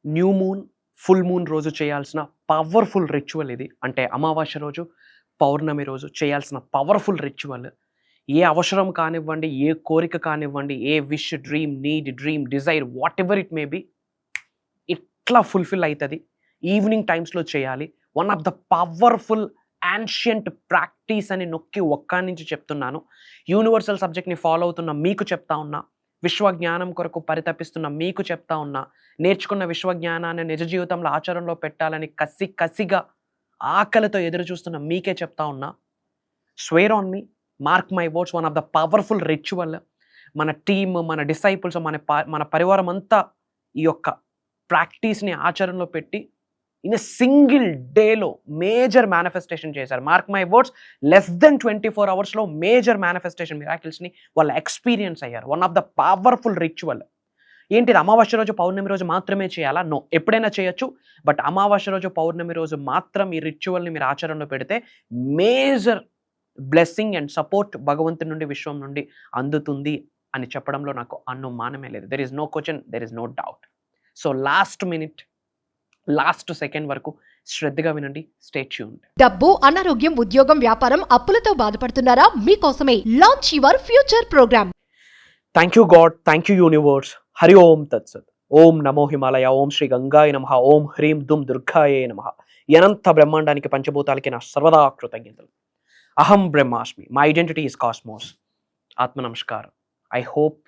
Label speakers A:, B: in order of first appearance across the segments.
A: New moon, full moon రోజు చేయాల్సిన powerful ritual ఇది. అంటే అమావాస్య రోజు, పౌర్ణమి రోజు చేయాల్సిన పవర్ఫుల్ రిచువల్. ఏ అవసరం కానివ్వండి, ఏ కోరిక కానివ్వండి, ఏ wish, dream, need, dream, desire, whatever it may be, ఇట్లా ఫుల్ఫిల్ అవుతుంది. ఈవినింగ్ టైమ్స్లో చేయాలి. One of the powerful ancient practice అని నొక్కి ఒక్కడి నుంచి చెప్తున్నాను. యూనివర్సల్ సబ్జెక్ట్ని ఫాలో అవుతున్న మీకు చెప్తా ఉన్నా, విశ్వజ్ఞానం కొరకు పరితపిస్తున్న మీకు చెప్తా ఉన్నా, నేర్చుకున్న విశ్వజ్ఞానాన్ని నిజ జీవితంలో ఆచరణలో పెట్టాలని కసిగా ఆకలితో ఎదురు చూస్తున్న మీకే చెప్తా ఉన్నా, square on me, mark my words, one of the powerful ritual. మన టీమ్, మన డిసైపుల్స్, మన పరివారం అంతా ఈ యొక్క ప్రాక్టీస్ని ఆచరణలో పెట్టి ఇన్ ఎ సింగిల్ డేలో మేజర్ మేనిఫెస్టేషన్ చేశారు. Mark my words, less than 24 అవర్స్లో మేజర్ మేనిఫెస్టేషన్ మిరాకిల్స్ని వాళ్ళు ఎక్స్పీరియన్స్ అయ్యారు. One of the powerful ritual. ఏంటిది? అమావాస్య రోజు, పౌర్ణమి రోజు మాత్రమే చేయాలా? నో, ఎప్పుడైనా చేయొచ్చు. బట్ అమావాస్య రోజు, పౌర్ణమి రోజు మాత్రం ఈ రిచువల్ని మీరు ఆచరణలో పెడితే మేజర్ బ్లెస్సింగ్ అండ్ సపోర్ట్ భగవంతుడి నుండి, విశ్వం నుండి అందుతుంది అని చెప్పడంలో నాకు అనుమానమే లేదు. There is no question, there is no doubt. So last minute, last second వరకు శ్రద్ధగా వినండి. Stay tuned.
B: డబ్బు, అనారోగ్యం, ఉద్యోగం, వ్యాపారం, అప్పులతో బాధపడుతున్నారా? మీకోసమే launch your future program.
A: Thank you God, thank you universe. Hari Om తత్సత్. ఓం నమో హిమాలయ, ఓం శ్రీ గంగాయ నమః, ఓం హ్రీం దుమ్ దుర్గాయే నమః. అనంత బ్రహ్మాండానికి, పంచభూతాలకి నా సర్వదా కృతజ్ఞతలు. అహం బ్రహ్మాస్మి, మై ఐడెంటిటీ ఈస్ కాస్మోస్. ఆత్మ నమస్కారం. I hope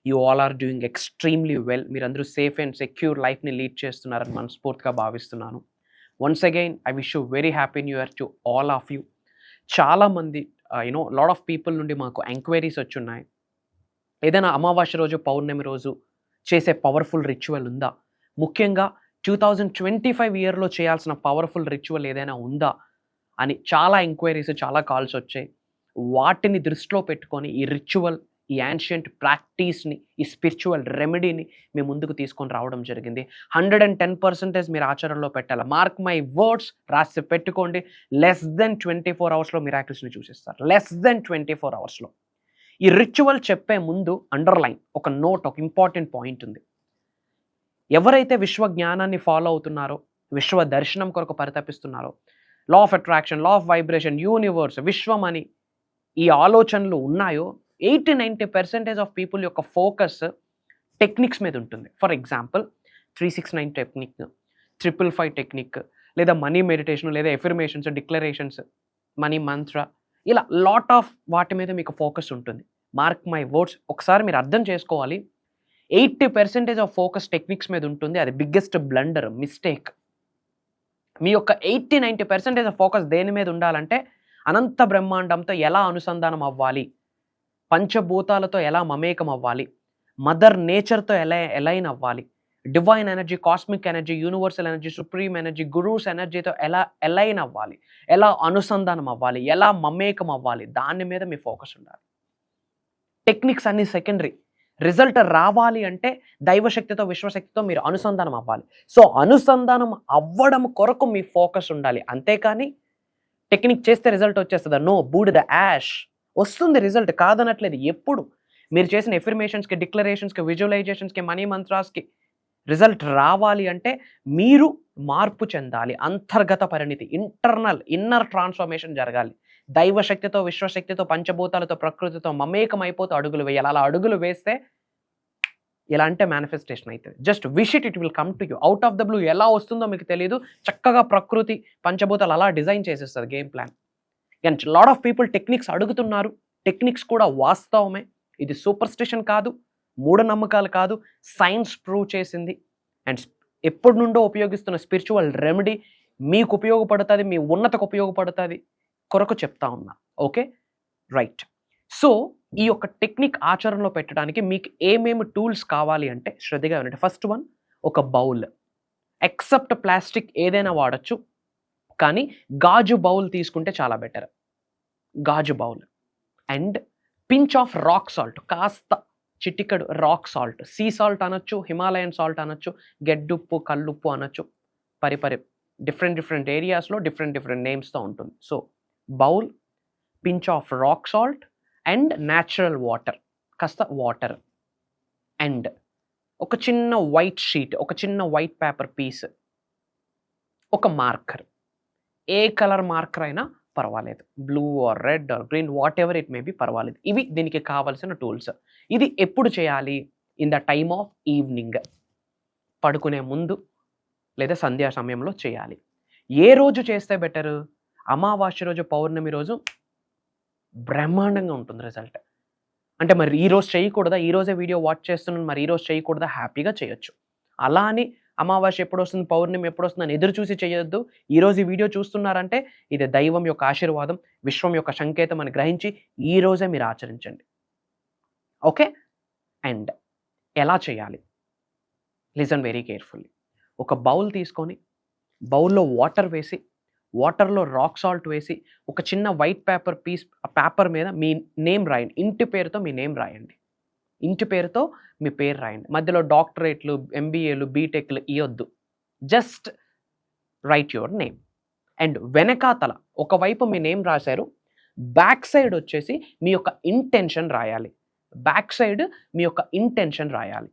A: you all are doing extremely well. మీరందరూ సేఫ్ అండ్ సెక్యూర్ లైఫ్ని లీడ్ చేస్తున్నారని మనస్ఫూర్తిగా భావిస్తున్నాను. Once again I wish you very happy new year to all of you. చాలామంది లాట్ ఆఫ్ పీపుల్ నుండి మాకు ఎంక్వైరీస్ వచ్చున్నాయి. ఏదైనా అమావాస్య రోజు, పౌర్ణమి రోజు చేసే పవర్ఫుల్ రిచువల్ ఉందా? ముఖ్యంగా 2025 ఇయర్లో చేయాల్సిన పవర్ఫుల్ రిచువల్ ఏదైనా ఉందా అని చాలా ఎంక్వైరీస్, చాలా కాల్స్ వచ్చాయి. వాటిని దృష్టిలో పెట్టుకొని ఈ రిచువల్, ఈ యాన్షియంట్ ప్రాక్టీస్ని, ఈ స్పిరిచువల్ రెమెడీని మేము ముందుకు తీసుకొని రావడం జరిగింది. 110% మీరు ఆచరణలో పెట్టాలి. మార్క్ మై వర్డ్స్, రాసి పెట్టుకోండి. లెస్ దెన్ 24 అవర్స్లో మిరాకిల్స్ని చూసేస్తారు. లెస్ దెన్ 24 అవర్స్లో. ఈ రిచువల్ చెప్పే ముందు అండర్లైన్ ఒక నోట్, ఒక ఇంపార్టెంట్ పాయింట్ ఉంది. ఎవరైతే విశ్వ జ్ఞానాన్ని ఫాలో అవుతున్నారో, విశ్వ దర్శనం కొరకు పరితపిస్తున్నారో, law of attraction, law of vibration, universe, విశ్వం అని ఈ ఆలోచనలు ఉన్నాయో, 80-90% ఆఫ్ పీపుల్ యొక్క ఫోకస్ టెక్నిక్స్ మీద ఉంటుంది. ఫర్ ఎగ్జాంపుల్ 369 టెక్నిక్, 555 టెక్నిక్, లేదా మనీ మెడిటేషన్, లేదా ఎఫర్మేషన్స్, డిక్లరేషన్స్, మనీ మంత్ర, ఇలా లాట్ ఆఫ్ వాటి మీద మీకు ఫోకస్ ఉంటుంది. మార్క్ మై వర్డ్స్, ఒకసారి మీరు అర్థం చేసుకోవాలి. 80% ఆఫ్ ఫోకస్ టెక్నిక్స్ మీద ఉంటుంది. అది బిగ్గెస్ట్ బ్లండర్, మిస్టేక్. మీ యొక్క 80-90% ఆఫ్ ఫోకస్ దేని మీద ఉండాలంటే అనంత బ్రహ్మాండంతో ఎలా అనుసంధానం అవ్వాలి, పంచభూతాలతో ఎలా మమేకం అవ్వాలి, మదర్ నేచర్తో ఎలా ఎలైన్ అవ్వాలి, divine energy, cosmic energy, universal energy, supreme energy, gurus ఎనర్జీతో ఎలా ఎలైన్ అవ్వాలి, ఎలా అనుసంధానం అవ్వాలి, ఎలా మమేకం అవ్వాలి, దాని మీద మీ ఫోకస్ ఉండాలి. టెక్నిక్స్ అన్ని సెకండరీ. రిజల్ట్ రావాలి అంటే దైవశక్తితో, విశ్వశక్తితో మీరు అనుసంధానం అవ్వాలి. సో అనుసంధానం అవ్వడం కొరకు మీ ఫోకస్ ఉండాలి. అంతేకాని టెక్నిక్ చేస్తే రిజల్ట్ వచ్చేస్తుందా? నో, బూడిద యాష్. వస్తుంది రిజల్ట్, కాదనట్లేదు. ఎప్పుడు మీరు చేసిన ఎఫర్మేషన్స్కి, డిక్లరేషన్స్కి, విజువలైజేషన్స్కి, మనీ మంత్రాస్కి రిజల్ట్ రావాలి అంటే మీరు మార్పు చెందాలి. అంతర్గత పరిణితి, ఇన్నర్ ట్రాన్స్ఫర్మేషన్ జరగాలి. దైవశక్తితో, విశ్వశక్తితో, పంచభూతాలతో, ప్రకృతితో మమేకం అయిపోతూ అడుగులు వేయాలి. అలా అడుగులు వేస్తే ఇలా అంటే మేనిఫెస్టేషన్ అవుతుంది. Just wish it, it will come to you. Out of the blue ఎలా వస్తుందో మీకు తెలియదు. చక్కగా ప్రకృతి, పంచభూతాలు అలా డిజైన్ చేసేస్తుంది game plan. And lot of people techniques అడుగుతున్నారు. టెక్నిక్స్ కూడా వాస్తవమే. ఇది సూపర్ స్టిషన్ కాదు, మూఢనమ్మకాలు కాదు, సైన్స్ ప్రూవ్ చేసింది. అండ్ ఎప్పటి నుండో ఉపయోగిస్తున్న స్పిరిచువల్ రెమెడీ మీకు ఉపయోగపడుతుంది, మీ ఉన్నతకు ఉపయోగపడుతుంది కొరకు చెప్తా ఉన్నా. Okay, right. సో ఈ యొక్క టెక్నిక్ ఆచరణలో పెట్టడానికి మీకు ఏమేమి టూల్స్ కావాలి అంటే శ్రద్ధగా వినండి. ఫస్ట్ వన్, ఒక బౌల్. ఎక్సెప్ట్ ప్లాస్టిక్ ఏదైనా వాడచ్చు, కానీ గాజు బౌల్ తీసుకుంటే చాలా బెటర్. గాజు bowl. And pinch of rock salt, కాస్త చిటికడు రాక్ సాల్ట్. సీ సాల్ట్ అనొచ్చు, హిమాలయన్ సాల్ట్ అనొచ్చు, గెడ్డుప్పు, కల్లుప్పు అనొచ్చు. డిఫరెంట్ ఏరియాస్లో డిఫరెంట్ నేమ్స్తో ఉంటుంది. So bowl, pinch of rock salt and natural water, కాస్త వాటర్. అండ్ ఒక చిన్న వైట్ షీట్, ఒక చిన్న వైట్ పేపర్ పీస్, ఒక మార్కర్, ఏ కలర్ మార్కర్ అయినా పర్వాలేదు, blue or red or green, what ever it may B పర్వాలేదు. ఇవి దీనికి కావాల్సిన టూల్స్. ఇది ఎప్పుడు చేయాలి? In the time of evening, పడుకునే ముందు లేదా సంధ్యా సమయంలో చేయాలి. ఏ రోజు చేస్తే బెటరు? అమావాస్య రోజు, పౌర్ణమి రోజు బ్రహ్మాండంగా ఉంటుంది రిజల్ట్. అంటే మరి ఈ రోజు చేయకూడదా? ఈ రోజే వీడియో వాచ్ చేస్తున్నాను, మరి ఈ రోజు చేయకూడదా? హ్యాపీగా చేయొచ్చు. అలా అని అమావాస్య ఎప్పుడు వస్తుంది, పౌర్ణమి ఎప్పుడు వస్తుందని ఎదురు చూసి చేయొద్దు. ఈరోజు ఈ వీడియో చూస్తున్నారంటే ఇది దైవం యొక్క ఆశీర్వాదం, విశ్వం యొక్క సంకేతం అని గ్రహించి ఈ రోజే మీరు ఆచరించండి. ఓకే? అండ్ ఎలా చేయాలి? Listen very carefully. ఒక బౌల్ తీసుకొని, బౌల్లో వాటర్ వేసి, వాటర్లో రాక్ సాల్ట్ వేసి, ఒక చిన్న వైట్ పేపర్ పీస్, ఆ పేపర్ మీద మీ నేమ్ రాయండి. ఇంటి పేరుతో మీ నేమ్ రాయండి. ఇంటి పేరుతో మీ పేరు రాయండి. మధ్యలో డాక్టరేట్లు, ఎంబీఏలు, బీటెక్లు ఇవ్వద్దు. Just right your name. And వెనకాతల ఒకవైపు మీ నేమ్ రాశారు, బ్యాక్ సైడ్ వచ్చేసి మీ యొక్క ఇంటెన్షన్ రాయాలి. బ్యాక్ సైడ్ మీ యొక్క ఇంటెన్షన్ రాయాలి.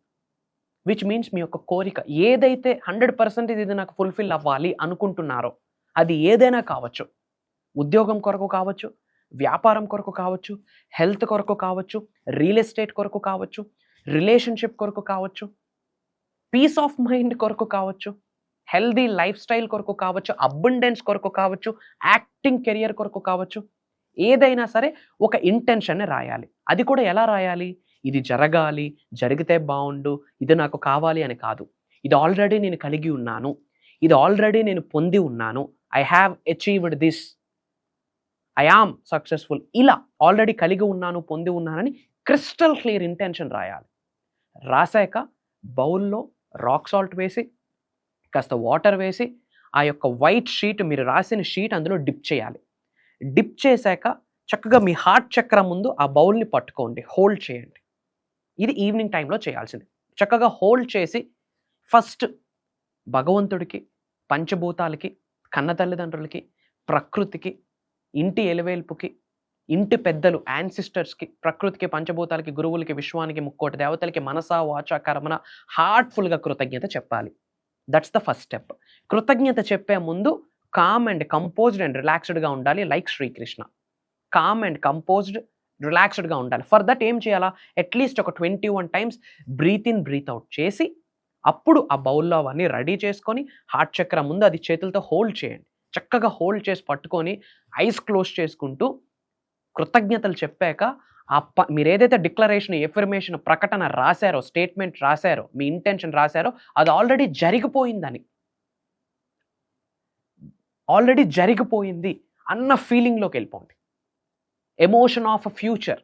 A: విచ్ మీన్స్ మీ యొక్క కోరిక ఏదైతే 100% ఇది నాకు ఫుల్ఫిల్ అవ్వాలి అనుకుంటున్నారో అది ఏదైనా కావచ్చు. ఉద్యోగం కొరకు కావచ్చు, వ్యాపారం కొరకు కావచ్చు, హెల్త్ కొరకు కావచ్చు, రియల్ ఎస్టేట్ కొరకు కావచ్చు, రిలేషన్షిప్ కొరకు కావచ్చు, పీస్ ఆఫ్ మైండ్ కొరకు కావచ్చు, హెల్దీ లైఫ్ స్టైల్ కొరకు కావచ్చు, అబండెన్స్ కొరకు కావచ్చు, యాక్టింగ్ కెరియర్ కొరకు కావచ్చు. ఏదైనా సరే ఒక ఇంటెన్షన్ని రాయాలి. అది కూడా ఎలా రాయాలి? ఇది జరగాలి, జరిగితే బాగుండు, ఇది నాకు కావాలి అని కాదు. ఇది ఆల్రెడీ నేను కలిగి ఉన్నాను, ఇది ఆల్రెడీ నేను పొంది ఉన్నాను, I have achieved this, I am successful, ఇలా ఆల్రెడీ కలిగి ఉన్నాను, పొంది ఉన్నానని క్రిస్టల్ క్లియర్ ఇంటెన్షన్ రాయాలి. రాశాక బౌల్లో రాక్ సాల్ట్ వేసి, కాస్త వాటర్ వేసి, ఆ యొక్క వైట్ షీట్, మీరు రాసిన షీట్ అందులో డిప్ చేయాలి. డిప్ చేశాక చక్కగా మీ హార్ట్ చక్ర ముందు ఆ బౌల్ని పట్టుకోండి, హోల్డ్ చేయండి. ఇది ఈవినింగ్ టైంలో చేయాల్సింది. చక్కగా హోల్డ్ చేసి ఫస్ట్ భగవంతుడికి, పంచభూతాలకి, కన్న తల్లిదండ్రులకి, ప్రకృతికి, ఇంటి ఎలవేల్పుకి, ఇంటి పెద్దలు యాన్సిస్టర్స్కి, ప్రకృతికి, పంచభూతాలకి, గురువులకి, విశ్వానికి, ముక్కోటి దేవతలకి మనసా వాచా కర్మన హార్ట్ఫుల్గా కృతజ్ఞత చెప్పాలి. That's the first step. కృతజ్ఞత చెప్పే ముందు కామ్ అండ్ కంపోజ్డ్ అండ్ రిలాక్స్డ్గా ఉండాలి. Like Sri Krishna, calm and composed, రిలాక్స్డ్గా ఉండాలి. ఫర్ దట్ ఏం చేయాలా? అట్లీస్ట్ ఒక 21 times breathe in breathe out చేసి, అప్పుడు ఆ బౌల్లో అవన్నీ రెడీ చేసుకొని హార్ట్ చక్ర ముందు అది చేతులతో హోల్డ్ చేయండి. చక్కగా హోల్డ్ చేసి పట్టుకొని ఐస్ క్లోజ్ చేసుకుంటూ కృతజ్ఞతలు చెప్పాక మీరు ఏదైతే డిక్లరేషన్, ఎఫర్మేషన్, ప్రకటన రాశారో, స్టేట్మెంట్ రాశారో, మీ ఇంటెన్షన్ రాశారో అది ఆల్రెడీ జరిగిపోయిందని, ఆల్రెడీ జరిగిపోయింది అన్న ఫీలింగ్లోకి వెళ్ళిపోండి. Emotion of future,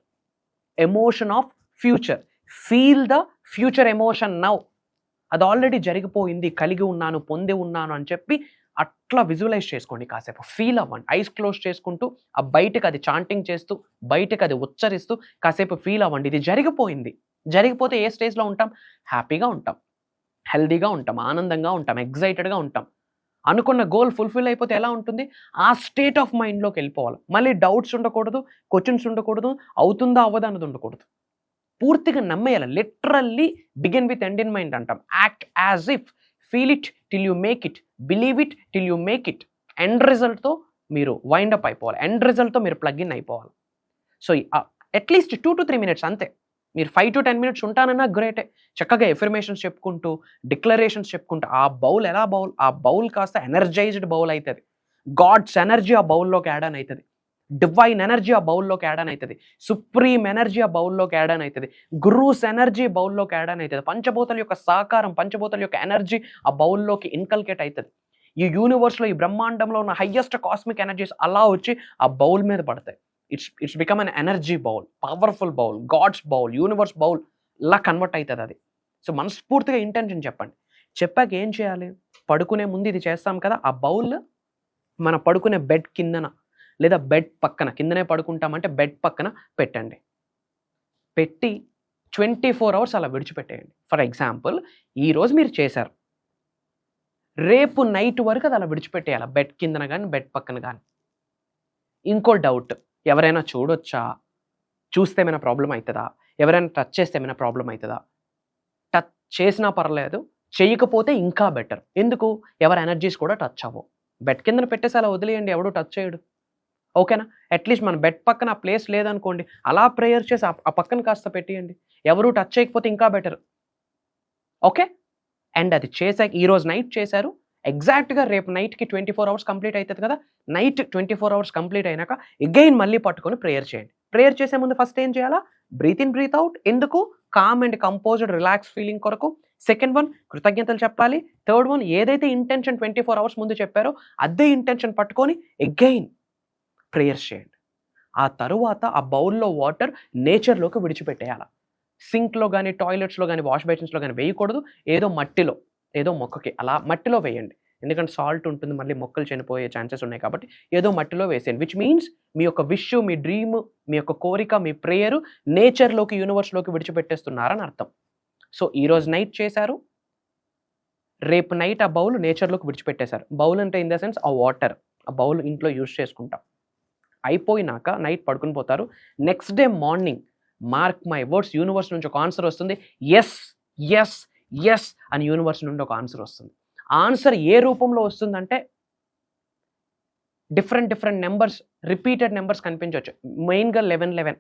A: emotion of future, feel the future emotion now. అది ఆల్రెడీ జరిగిపోయింది, కలిగి ఉన్నాను, పొంది ఉన్నాను అని చెప్పి అట్లా విజువలైజ్ చేసుకోండి. కాసేపు ఫీల్ అవ్వండి. ఐస్ క్లోజ్ చేసుకుంటూ ఆ బయటకు అది చాంటింగ్ చేస్తూ, బయటకు అది ఉచ్చరిస్తూ కాసేపు ఫీల్ అవ్వండి. ఇది జరిగిపోయింది. జరిగిపోతే ఏ స్టేజ్లో ఉంటాం? హ్యాపీగా ఉంటాం, హెల్దీగా ఉంటాం, ఆనందంగా ఉంటాం, ఎగ్జైటెడ్గా ఉంటాం. అనుకున్న గోల్ ఫుల్ఫిల్ అయిపోతే ఎలా ఉంటుంది? ఆ స్టేట్ ఆఫ్ మైండ్లోకి వెళ్ళిపోవాలి. మళ్ళీ డౌట్స్ ఉండకూడదు, క్వశ్చన్స్ ఉండకూడదు, అవుతుందా అవ్వదా అన్నది ఉండకూడదు. పూర్తిగా నమ్మేయాలి. Literally begin with end in mind అంటాం. Act as if, feel it till you make it, believe it till you make it. End రిజల్ట్తో మీరు వైండప్ అయిపోవాలి, ఎండ్ రిజల్ట్తో మీరు ప్లగ్ ఇన్ అయిపోవాలి. సో అట్లీస్ట్ 2 to 3 minutes అంతే. మీరు 5 to 10 minutes ఉంటానన్నా గ్రేటే. చక్కగా ఎఫర్మేషన్స్ చెప్పుకుంటూ, డిక్లరేషన్స్ చెప్పుకుంటూ, ఆ బౌల్ ఎలా బౌల్, ఆ బౌల్ కాస్త ఎనర్జైజ్డ్ బౌల్ అవుతుంది. గాడ్స్ ఎనర్జీ ఆ బౌల్లోకి యాడ్ ఆన్ అవుతుంది. డివైన్ ఎనర్జీ ఆ బౌల్లోకి యాడ్ ఆన్ అవుతుంది. సుప్రీం ఎనర్జీ ఆ బౌల్లోకి యాడ్ ఆన్ అవుతుంది. గురూస్ ఎనర్జీ బౌల్లోకి యాడ్ ఆన్ అవుతుంది. పంచభూతాల యొక్క సహకారం, పంచభూతాల యొక్క ఎనర్జీ ఆ బౌల్లోకి ఇన్కల్కేట్ అవుతుంది. ఈ యూనివర్స్లో, ఈ బ్రహ్మాండంలో ఉన్న హయ్యెస్ట్ కాస్మిక్ ఎనర్జీస్ అలా వచ్చి ఆ బౌల్ మీద పడతాయి. It's become an energy bowl, powerful bowl, God's bowl, universe bowl లా కన్వర్ట్ అవుతుంది అది. సో మనస్ఫూర్తిగా ఇంటెన్షన్ చెప్పండి. చెప్పాక ఏం చేయాలి? పడుకునే ముందు ఇది చేస్తాం కదా, ఆ బౌల్ మన పడుకునే బెడ్ కిందన లేదా బెడ్ పక్కన, కిందనే పడుకుంటామంటే బెడ్ పక్కన పెట్టండి. పెట్టి 24 hours అలా విడిచిపెట్టేయండి. ఫర్ ఎగ్జాంపుల్, ఈరోజు మీరు చేశారు, రేపు నైట్ వరకు అది అలా విడిచిపెట్టేయాలి, బెడ్ కిందన కానీ బెడ్ పక్కన కానీ. ఇంకో డౌట్, ఎవరైనా చూడొచ్చా? చూస్తే ఏమైనా ప్రాబ్లం అవుతుందా? ఎవరైనా టచ్ చేస్తే ఏమైనా ప్రాబ్లం అవుతుందా? చేసినా పర్లేదు, చేయకపోతే ఇంకా బెటర్. ఎందుకు? ఎవరి ఎనర్జీస్ కూడా టచ్ అవ్వవు. బెడ్ కిందన పెట్టేసి అలా వదిలేయండి, ఎవడు టచ్ చేయడు. ఓకేనా? అట్లీస్ట్ మన బెడ్ పక్కన ఆ ప్లేస్ లేదనుకోండి, అలా ప్రేయర్ చేసి ఆ పక్కన కాస్త పెట్టేయండి. ఎవరు టచ్ చేయకపోతే ఇంకా బెటర్. ఓకే? అండ్ అది చేశాక ఈరోజు నైట్ చేశారు, ఎగ్జాక్ట్‌గా రేపు నైట్‌కి 24 అవర్స్ కంప్లీట్ అయితది కదా! నైట్ 24 అవర్స్ కంప్లీట్ అయినాక అగైన్ మళ్ళీ పట్టుకొని ప్రేయర్ చేయండి. ప్రేయర్ చేసే ముందు ఫస్ట్ ఏం చేయాలా? Breathe in, breathe out. ఎందుకు? Calm and composed relax feeling కొరకు. సెకండ్ వన్ కృతజ్ఞతలు చెప్పాలి. థర్డ్ వన్ ఏదైతే ఇంటెన్షన్ 24 అవర్స్ ముందు చెప్పారో అదే ఇంటెన్షన్ పట్టుకొని అగైన్ ప్రేయర్స్ చేయండి. ఆ తరువాత ఆ బౌల్‌లో వాటర్ నేచర్‌లోకి విడిచిపెట్టేయాల. సింక్‌లో గాని, టాయిలెట్స్‌లో గాని, వాష్ బేసిన్స్‌లో గాని వేయకూడదు. ఏదో మట్టిలో, ఏదో మొక్కకి అలా మట్టిలో వేయండి. ఎందుకంటే సాల్ట్ ఉంటుంది, మళ్ళీ మొక్కలు చనిపోయే ఛాన్సెస్ ఉన్నాయి కాబట్టి ఏదో మట్టిలో వేసేయండి. విచ్ మీన్స్ మీ యొక్క విష్, మీ డ్రీమ్, మీ యొక్క కోరిక, మీ ప్రేయర్ నేచర్‌లోకి, యూనివర్స్‌లోకి విడిచిపెట్టేస్తున్నారని అర్థం. సో ఈరోజు నైట్ చేశారు, రేపు నైట్ ఆ బౌల్ నేచర్‌లోకి విడిచిపెట్టేశారు. బౌల్ అంటే ఇన్ ద సెన్స్ ఆ వాటర్, ఆ బౌల్ ఇంట్లో యూజ్ చేసుకుంటాం. అయిపోయినాక నైట్ పడుకుని పోతారు. Next day morning mark my words, universe నుంచి ఒక ఆన్సర్ వస్తుంది. యెస్, యెస్, యెస్ అని యూనివర్స్ నుండి ఒక ఆన్సర్ వస్తుంది. ఆన్సర్ ఏ రూపంలో వస్తుందంటే డిఫరెంట్ నెంబర్స్, రిపీటెడ్ నెంబర్స్ కనిపించవచ్చు. మెయిన్‌గా 11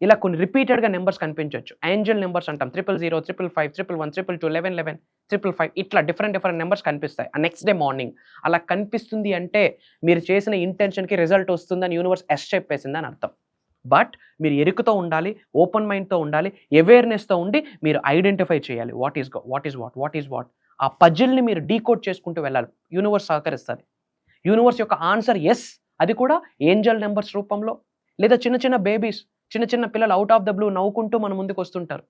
A: ఇలా కొన్ని రిపీటెడ్‌గా నెంబర్స్ కనిపించవచ్చు. ఏంజెల్ నెంబర్స్ అంటాం. 000, 555, 111, 222, 1111, 555 ఇట్లా డిఫరెంట్ నెంబర్స్ కనిపిస్తాయి. ఆ నెక్స్ట్ డే మార్నింగ్ అలా కనిపిస్తుంది అంటే మీరు చేసిన ఇంటెన్షన్‌కి రిజల్ట్ వస్తుందని యూనివర్స్ ఎస్ చెప్పేసిందని అర్థం. బట్ మీరు ఎరుకతో ఉండాలి, ఓపెన్ మైండ్‌తో ఉండాలి, అవేర్‌నెస్‌తో ఉండి మీరు ఐడెంటిఫై చేయాలి. What is what. ఆ పజిల్‌ని మీరు డీకోడ్ చేసుకుంటూ వెళ్ళాలి. యూనివర్స్ సహకరిస్తది. యూనివర్స్ యొక్క ఆన్సర్ యెస్, అది కూడా ఏంజెల్ నెంబర్స్ రూపంలో, లేదా చిన్న బేబీస్, చిన్న పిల్లలు అవుట్ ఆఫ్ ద బ్లూ నవ్వుకుంటూ మన ముందుకు వస్తుంటారు.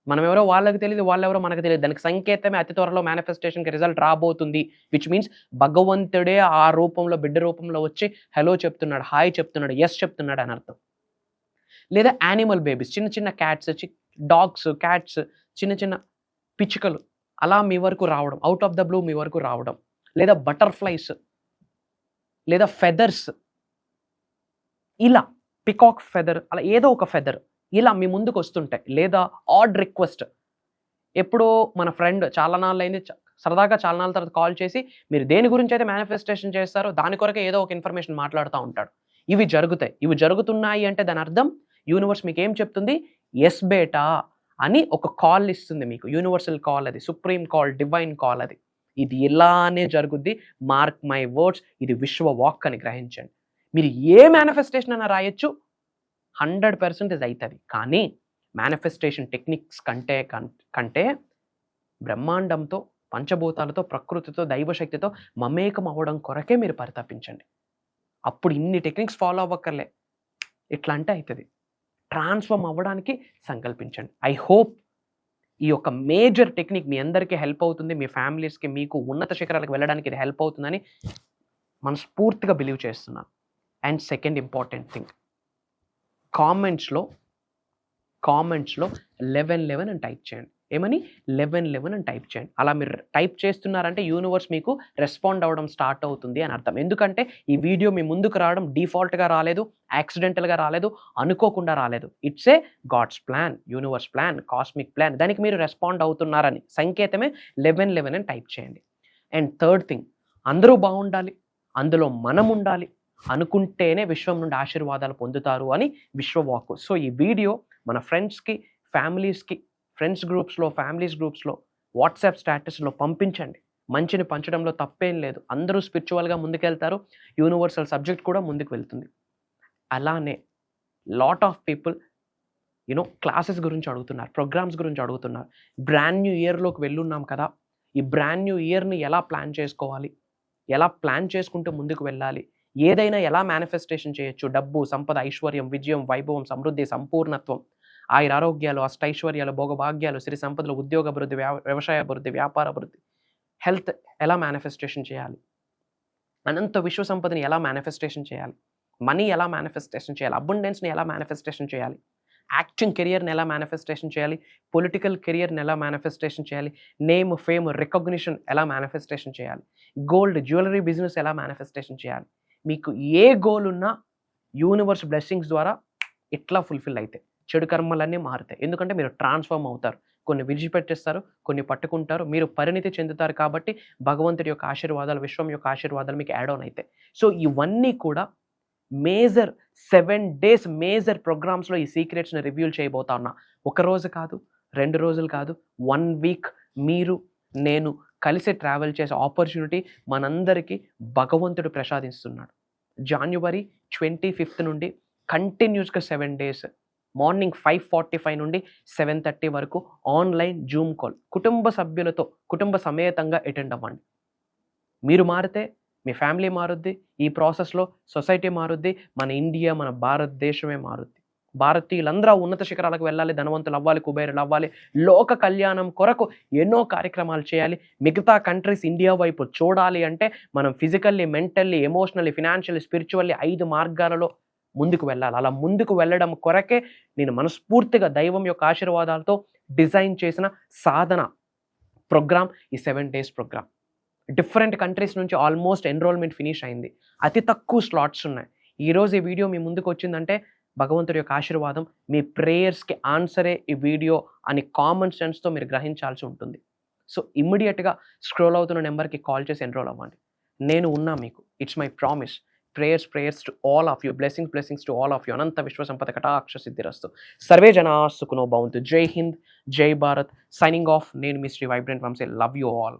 A: మనం ఎవరో వాళ్ళకి తెలీదు, వాళ్ళెవరో మనకు తెలియదు. దానికి సంకేతమే అతి త్వరలో మేనిఫెస్టేషన్‌కి రిజల్ట్ రాబోతుంది. విచ్ మీన్స్ భగవంతుడే ఆ రూపంలో, బిడ్డ రూపంలో వచ్చి హలో చెప్తున్నాడు, హాయ్ చెప్తున్నాడు, యెస్ చెప్తున్నాడు అని అర్థం. లేదా యానిమల్ బేబీస్, చిన్న క్యాట్స్, డాగ్స్, క్యాట్స్, చిన్న పిచ్చుకలు అలా మీ వరకు రావడం, అవుట్ ఆఫ్ ద బ్లూ మీ వరకు రావడం. లేదా బటర్‌ఫ్లైస్, లేదా ఫెదర్స్, ఇలా పికాక్ ఫెదర్, అలా ఏదో ఒక ఫెదర్ ఇలా మీ ముందుకు వస్తుంటాయి. లేదా ఆడ్ రిక్వెస్ట్, ఎప్పుడో మన ఫ్రెండ్ చాలా నాళ్ళైంది సరదాగా చాలా నాళ్ళ తర్వాత కాల్ చేసి మీరు దేని గురించి అయితే మేనిఫెస్టేషన్ చేస్తారో దాని కొరకే ఏదో ఒక ఇన్ఫర్మేషన్ మాట్లాడుతూ ఉంటాడు. ఇవి జరుగుతాయి. ఇవి జరుగుతున్నాయి అంటే దాని అర్థం యూనివర్స్ మీకు ఏం చెప్తుంది? ఎస్ బేటా అని ఒక కాల్ ఇస్తుంది మీకు. యూనివర్సల్ కాల్ అది, సుప్రీం కాల్, డివైన్ కాల్ అది. ఇది ఇలానే జరుగుద్ది. మార్క్ మై వర్డ్స్, ఇది విశ్వ వాక్ అని గ్రహించండి. మీరు ఏ మేనిఫెస్టేషన్ అయినా రాయొచ్చు, 100% అవుతుంది. కానీ మేనిఫెస్టేషన్ టెక్నిక్స్ కంటే బ్రహ్మాండంతో, పంచభూతాలతో, ప్రకృతితో, దైవశక్తితో మమేకం అవ్వడం కొరకే మీరు పరితపించండి. అప్పుడు ఇన్ని టెక్నిక్స్ ఫాలో అవ్వక్కర్లే, ఇట్లా అంటే అవుతుంది. ట్రాన్స్ఫార్మ్ అవ్వడానికి సంకల్పించండి. ఐ హోప్ ఈ యొక్క మేజర్ టెక్నిక్ మీ అందరికీ హెల్ప్ అవుతుంది. మీ ఫ్యామిలీస్కి, మీకు ఉన్నత శిఖరాలకు వెళ్ళడానికి ఇది హెల్ప్ అవుతుందని మనస్ఫూర్తిగా బిలీవ్ చేస్తున్నాను. అండ్ సెకండ్ ఇంపార్టెంట్ థింగ్, కామెంట్స్లో 1111 అని టైప్ చేయండి. ఏమని? 1111 అని టైప్ చేయండి. అలా మీరు టైప్ చేస్తున్నారంటే యూనివర్స్ మీకు రెస్పాండ్ అవ్వడం స్టార్ట్ అవుతుంది అని అర్థం. ఎందుకంటే ఈ వీడియో మీ ముందుకు రావడం డిఫాల్ట్గా రాలేదు, యాక్సిడెంటల్గా రాలేదు, అనుకోకుండా రాలేదు. It's a God's plan, universe plan, cosmic plan. దానికి మీరు రెస్పాండ్ అవుతున్నారని సంకేతమే 1111 అని టైప్ చేయండి. అండ్ థర్డ్ థింగ్, అందరూ బాగుండాలి, అందులో మనం ఉండాలి అనుకుంటేనే విశ్వం నుండి ఆశీర్వాదాలు పొందుతారు అని విశ్వవాక్కు. సో ఈ వీడియో మన ఫ్రెండ్స్కి, ఫ్యామిలీస్కి, ఫ్రెండ్స్ గ్రూప్స్లో, ఫ్యామిలీస్ గ్రూప్స్లో, వాట్సాప్ స్టేటస్లో పంపించండి. మంచిని పంచడంలో తప్పేం లేదు. అందరూ స్పిరిచువల్గా ముందుకెళ్తారు, యూనివర్సల్ సబ్జెక్ట్ కూడా ముందుకు వెళ్తుంది. అలానే లాట్ ఆఫ్ పీపుల్ క్లాసెస్ గురించి అడుగుతున్నారు, ప్రోగ్రామ్స్ గురించి అడుగుతున్నారు. బ్రాండ్ న్యూ ఇయర్లోకి వెళ్ళున్నాం కదా, ఈ బ్రాండ్ న్యూ ఇయర్ని ఎలా ప్లాన్ చేసుకోవాలి, ఎలా ప్లాన్ చేసుకుంటూ ముందుకు వెళ్ళాలి, ఏదైనా ఎలా మేనిఫెస్టేషన్ చేయొచ్చు, డబ్బు, సంపద, ఐశ్వర్యం, విజయం, వైభవం, సమృద్ధి, సంపూర్ణత్వం, ఆయురారోగ్యాలు, అష్టైశ్వర్యాలు, భోగభాగ్యాలు, సిరి సంపదలు, ఉద్యోగ అభివృద్ధి, వ్యవసాయ అభివృద్ధి, వ్యాపార అభివృద్ధి, హెల్త్ ఎలా మేనిఫెస్టేషన్ చేయాలి, అనంత విశ్వ సంపదని ఎలా మేనిఫెస్టేషన్ చేయాలి, మనీ ఎలా మేనిఫెస్టేషన్ చేయాలి, అబండెన్స్ని ఎలా మేనిఫెస్టేషన్ చేయాలి, యాక్టింగ్ కెరియర్ని ఎలా మేనిఫెస్టేషన్ చేయాలి, పొలిటికల్ కెరియర్ని ఎలా మేనిఫెస్టేషన్ చేయాలి, నేమ్, ఫేమ్, రికగ్నిషన్ ఎలా మేనిఫెస్టేషన్ చేయాలి, గోల్డ్, జ్యువెలరీ బిజినెస్ ఎలా మేనిఫెస్టేషన్ చేయాలి. మీకు ఏ గోల్ ఉన్నా యూనివర్స్ బ్లెస్సింగ్స్ ద్వారా ఇట్లా ఫుల్ఫిల్ అయితే చెడు కర్మలన్నీ మారుతాయి. ఎందుకంటే మీరు ట్రాన్స్ఫార్మ్ అవుతారు. కొన్ని విడిచిపెట్టేస్తారు, కొన్ని పట్టుకుంటారు. మీరు పరిణితి చెందుతారు కాబట్టి భగవంతుడి యొక్క ఆశీర్వాదాలు, విశ్వం యొక్క ఆశీర్వాదాలు మీకు యాడ్ ఆన్ అయితాయి. సో ఇవన్నీ కూడా మేజర్ 7 డేస్ మేజర్ ప్రోగ్రామ్స్‌లో ఈ సీక్రెట్స్‌ని రివీల్ చేయబోతా ఉన్నా. ఒక రోజు కాదు, 2 రోజులు కాదు, 1 వీక్ మీరు, నేను కలిసి ట్రావెల్ చేసే ఆపర్చునిటీ మనందరికీ భగవంతుడు ప్రసాదిస్తున్నాడు. జాన్యువరి 25th నుండి కంటిన్యూస్‌గా 7 డేస్ మార్నింగ్ 5:45 నుండి 7:30 వరకు ఆన్‌లైన్ జూమ్ కాల్. కుటుంబ సభ్యులతో, కుటుంబ సమేతంగా అటెండ్ అవ్వండి. మీరు మారితే మీ ఫ్యామిలీ మారుద్ది. ఈ ప్రాసెస్‌లో సొసైటీ మారుద్ది. మన ఇండియా, మన భారతదేశమే మారుద్ది. భారతీయులందరూ ఆ ఉన్నత శిఖరాలకు వెళ్ళాలి, ధనవంతులు అవ్వాలి, కుబేరులు అవ్వాలి, లోక కళ్యాణం కొరకు ఎన్నో కార్యక్రమాలు చేయాలి. మిగతా కంట్రీస్ ఇండియా వైపు చూడాలి అంటే మనం physically, mentally, emotionally, financially, spiritually 5 మార్గాలలో ముందుకు వెళ్ళాలి. అలా ముందుకు వెళ్ళడం కొరకే నేను మనస్ఫూర్తిగా దైవం యొక్క ఆశీర్వాదాలతో డిజైన్ చేసిన సాధన ప్రోగ్రామ్ ఈ 7 డేస్ ప్రోగ్రామ్. డిఫరెంట్ కంట్రీస్ నుంచి ఆల్మోస్ట్ ఎన్రోల్మెంట్ ఫినిష్ అయింది. అతి తక్కువ స్లాట్స్ ఉన్నాయి. ఈరోజు ఈ వీడియో మీ ముందుకు వచ్చిందంటే భగవంతుడి యొక్క ఆశీర్వాదం, మీ ప్రేయర్స్కి ఆన్సరే ఈ వీడియో అని కామన్ సెన్స్తో మీరు గ్రహించాల్సి ఉంటుంది. సో ఇమ్మీడియట్గా స్క్రోల్ అవుతున్న నెంబర్కి కాల్ చేసి ఎన్రోల్ అవ్వండి. నేను ఉన్నా మీకు. It's my promise. Prayers to all of you. Blessings to all of you. అనంత విశ్వ సంపద కటాక్ష సిద్ధిరస్తు. సర్వే జనా సుఖనో భవంతు. జై హింద్, జై భారత్. Signing off. నేను మీ Shri vibrant Vamshi. Love you all.